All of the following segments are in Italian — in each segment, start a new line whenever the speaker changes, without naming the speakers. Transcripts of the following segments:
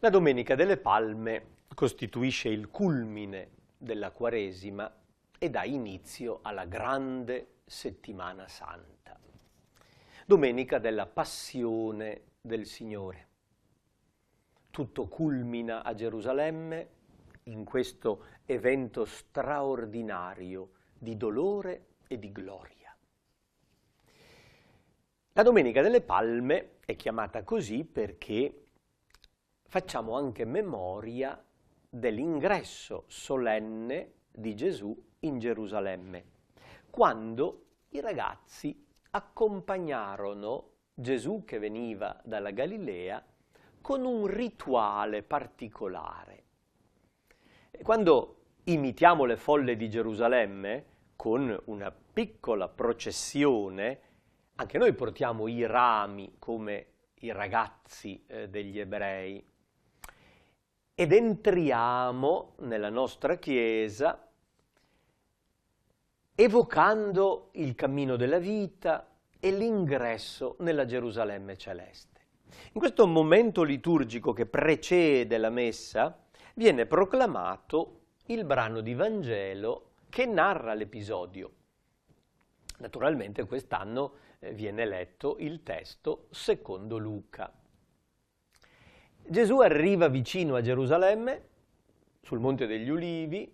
La Domenica delle Palme costituisce il culmine della Quaresima e dà inizio alla grande Settimana Santa. Domenica della Passione del Signore. Tutto culmina a Gerusalemme in questo evento straordinario di dolore e di gloria. La Domenica delle Palme è chiamata così perché facciamo anche memoria dell'ingresso solenne di Gesù in Gerusalemme, quando i ragazzi accompagnarono Gesù che veniva dalla Galilea con un rituale particolare. Quando imitiamo le folle di Gerusalemme con una piccola processione, anche noi portiamo i rami come i ragazzi degli ebrei ed entriamo nella nostra Chiesa evocando il cammino della vita e l'ingresso nella Gerusalemme celeste. In questo momento liturgico che precede la Messa viene proclamato il brano di Vangelo che narra l'episodio. Naturalmente quest'anno viene letto il testo secondo Luca. Gesù arriva vicino a Gerusalemme, sul Monte degli Ulivi,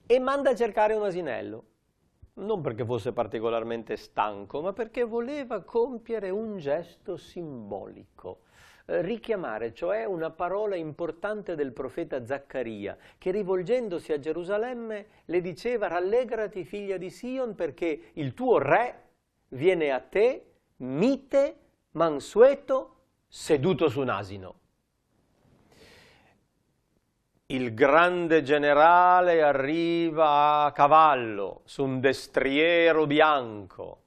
e manda a cercare un asinello. Non perché fosse particolarmente stanco, ma perché voleva compiere un gesto simbolico, richiamare cioè una parola importante del profeta Zaccaria, che rivolgendosi a Gerusalemme le diceva: rallegrati figlia di Sion, perché il tuo re viene a te, mite, mansueto, seduto su un asino. Il grande generale arriva a cavallo su un destriero bianco.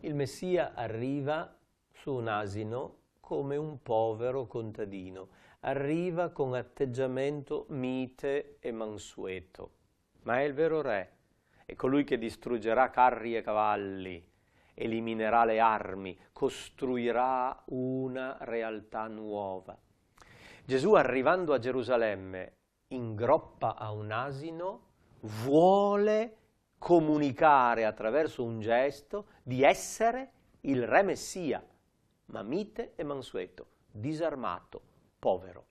Il Messia arriva su un asino come un povero contadino. Arriva con atteggiamento mite e mansueto. Ma è il vero re. È colui che distruggerà carri e cavalli, eliminerà le armi, costruirà una realtà nuova. Gesù, arrivando a Gerusalemme, ingroppa a un asino, vuole comunicare attraverso un gesto di essere il re Messia, ma mite e mansueto, disarmato, povero.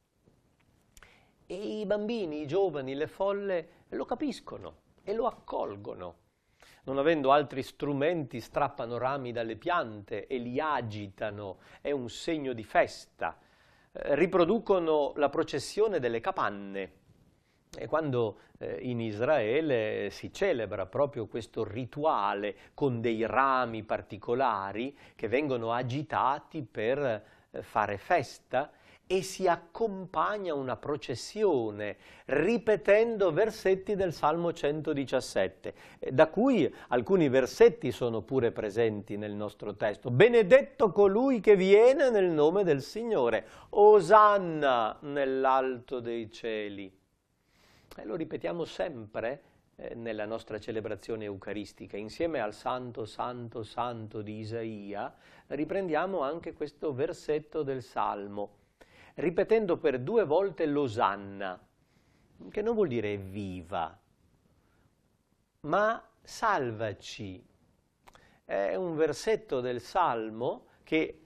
E i bambini, i giovani, le folle lo capiscono e lo accolgono. Non avendo altri strumenti, strappano rami dalle piante e li agitano, è un segno di festa. Riproducono la processione delle capanne. E quando in Israele si celebra proprio questo rituale con dei rami particolari che vengono agitati per fare festa, e si accompagna una processione ripetendo versetti del Salmo 117, da cui alcuni versetti sono pure presenti nel nostro testo. Benedetto colui che viene nel nome del Signore, Osanna nell'alto dei cieli. E lo ripetiamo sempre nella nostra celebrazione eucaristica. Insieme al Santo, Santo, Santo di Isaia riprendiamo anche questo versetto del Salmo, ripetendo per 2 volte l'Osanna, che non vuol dire viva, ma salvaci. È un versetto del Salmo che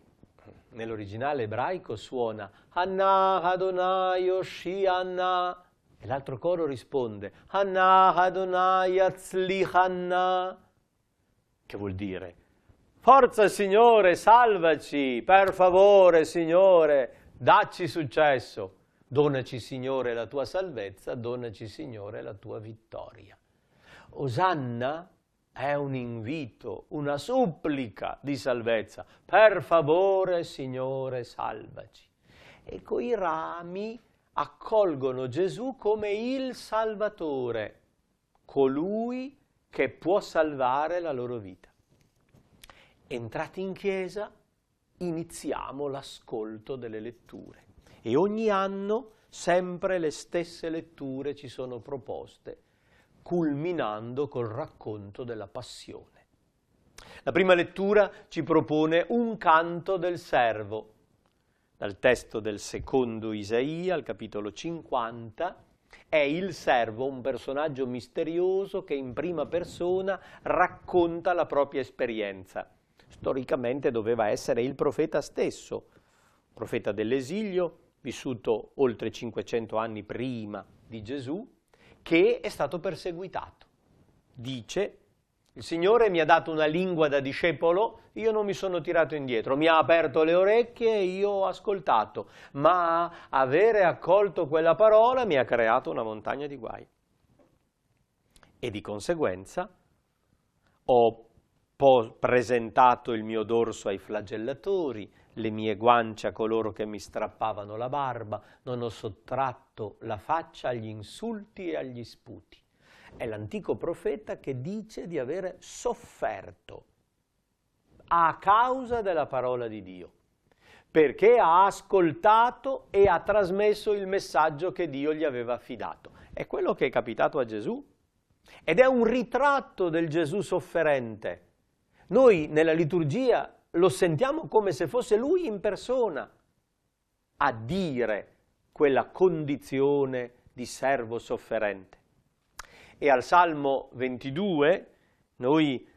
nell'originale ebraico suona Hanna Adonai Oshianna, e l'altro coro risponde Hanna Adonai Atzlichanna, che vuol dire forza Signore, salvaci, per favore Signore, dacci successo, donaci Signore la tua salvezza, donaci Signore la tua vittoria. Osanna è un invito, una supplica di salvezza, per favore Signore salvaci. E coi rami accolgono Gesù come il Salvatore, colui che può salvare la loro vita. Entrati in chiesa, iniziamo l'ascolto delle letture e ogni anno sempre le stesse letture ci sono proposte, culminando col racconto della Passione. La prima lettura ci propone un canto del servo, dal testo del secondo Isaia, al capitolo 50, è il servo, un personaggio misterioso che in prima persona racconta la propria esperienza. Storicamente doveva essere il profeta stesso, profeta dell'esilio, vissuto oltre 500 anni prima di Gesù, che è stato perseguitato. Dice: il Signore mi ha dato una lingua da discepolo, io non mi sono tirato indietro, mi ha aperto le orecchie e io ho ascoltato, ma avere accolto quella parola mi ha creato una montagna di guai. E di conseguenza ho presentato il mio dorso ai flagellatori, le mie guance a coloro che mi strappavano la barba, non ho sottratto la faccia agli insulti e agli sputi. È l'antico profeta che dice di avere sofferto a causa della parola di Dio, perché ha ascoltato e ha trasmesso il messaggio che Dio gli aveva affidato. È quello che è capitato a Gesù ed è un ritratto del Gesù sofferente. Noi nella liturgia lo sentiamo come se fosse lui in persona a dire quella condizione di servo sofferente. E al Salmo 22 noi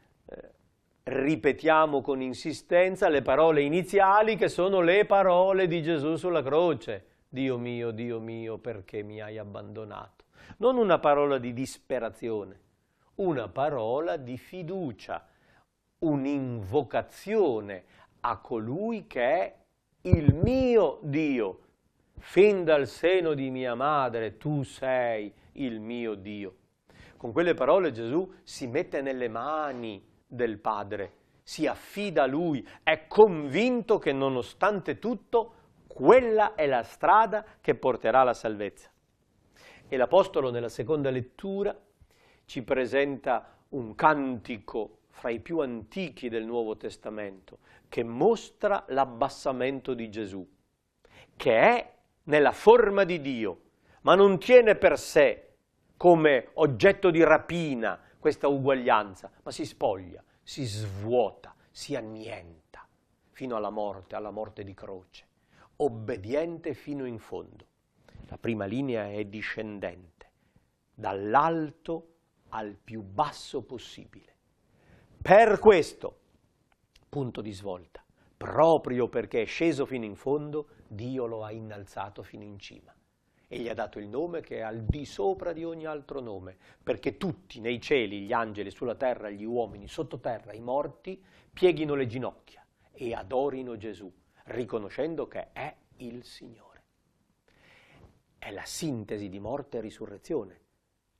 ripetiamo con insistenza le parole iniziali che sono le parole di Gesù sulla croce. Dio mio, perché mi hai abbandonato? Non una parola di disperazione, una parola di fiducia, un'invocazione a colui che è il mio Dio. Fin dal seno di mia madre tu sei il mio Dio. Con quelle parole Gesù si mette nelle mani del Padre, si affida a Lui, è convinto che nonostante tutto quella è la strada che porterà alla salvezza. E l'Apostolo nella seconda lettura ci presenta un cantico fra i più antichi del Nuovo Testamento che mostra l'abbassamento di Gesù, che è nella forma di Dio, ma non tiene per sé come oggetto di rapina questa uguaglianza, ma si spoglia, si svuota, si annienta fino alla morte di croce, obbediente fino in fondo. La prima linea è discendente, dall'alto al più basso possibile. Per questo, punto di svolta, proprio perché è sceso fino in fondo, Dio lo ha innalzato fino in cima. E gli ha dato il nome che è al di sopra di ogni altro nome, perché tutti nei cieli, gli angeli, sulla terra, gli uomini, sottoterra, i morti, pieghino le ginocchia e adorino Gesù, riconoscendo che è il Signore. È la sintesi di morte e risurrezione,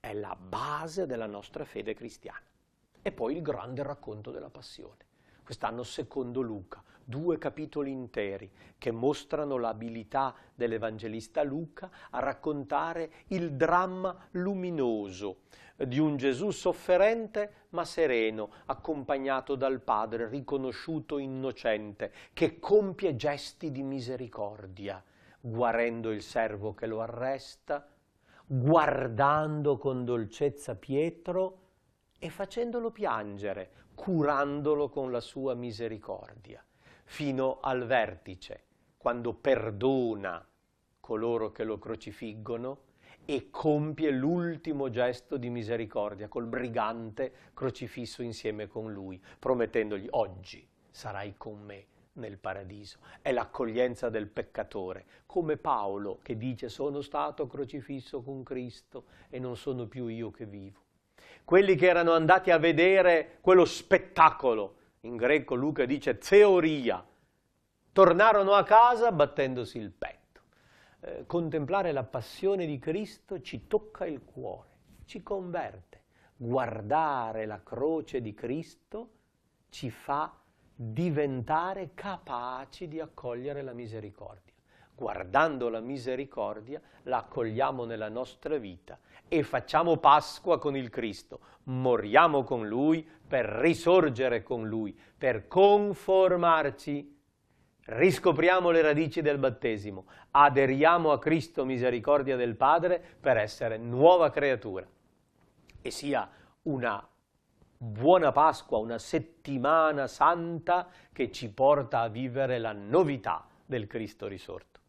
è la base della nostra fede cristiana. E poi il grande racconto della passione. Quest'anno secondo Luca, 2 capitoli interi che mostrano l'abilità dell'evangelista Luca a raccontare il dramma luminoso di un Gesù sofferente ma sereno, accompagnato dal Padre, riconosciuto innocente, che compie gesti di misericordia, guarendo il servo che lo arresta, guardando con dolcezza Pietro e facendolo piangere, curandolo con la sua misericordia, fino al vertice, quando perdona coloro che lo crocifiggono e compie l'ultimo gesto di misericordia col brigante crocifisso insieme con lui, promettendogli: oggi sarai con me nel paradiso. È l'accoglienza del peccatore, come Paolo che dice: sono stato crocifisso con Cristo e non sono più io che vivo. Quelli che erano andati a vedere quello spettacolo, in greco Luca dice theoria, tornarono a casa battendosi il petto. Contemplare la passione di Cristo ci tocca il cuore, ci converte. Guardare la croce di Cristo ci fa diventare capaci di accogliere la misericordia. Guardando la misericordia la accogliamo nella nostra vita e facciamo Pasqua con il Cristo, moriamo con Lui per risorgere con Lui, per conformarci, riscopriamo le radici del battesimo, aderiamo a Cristo misericordia del Padre per essere nuova creatura. E sia una buona Pasqua, una settimana santa che ci porta a vivere la novità del Cristo risorto.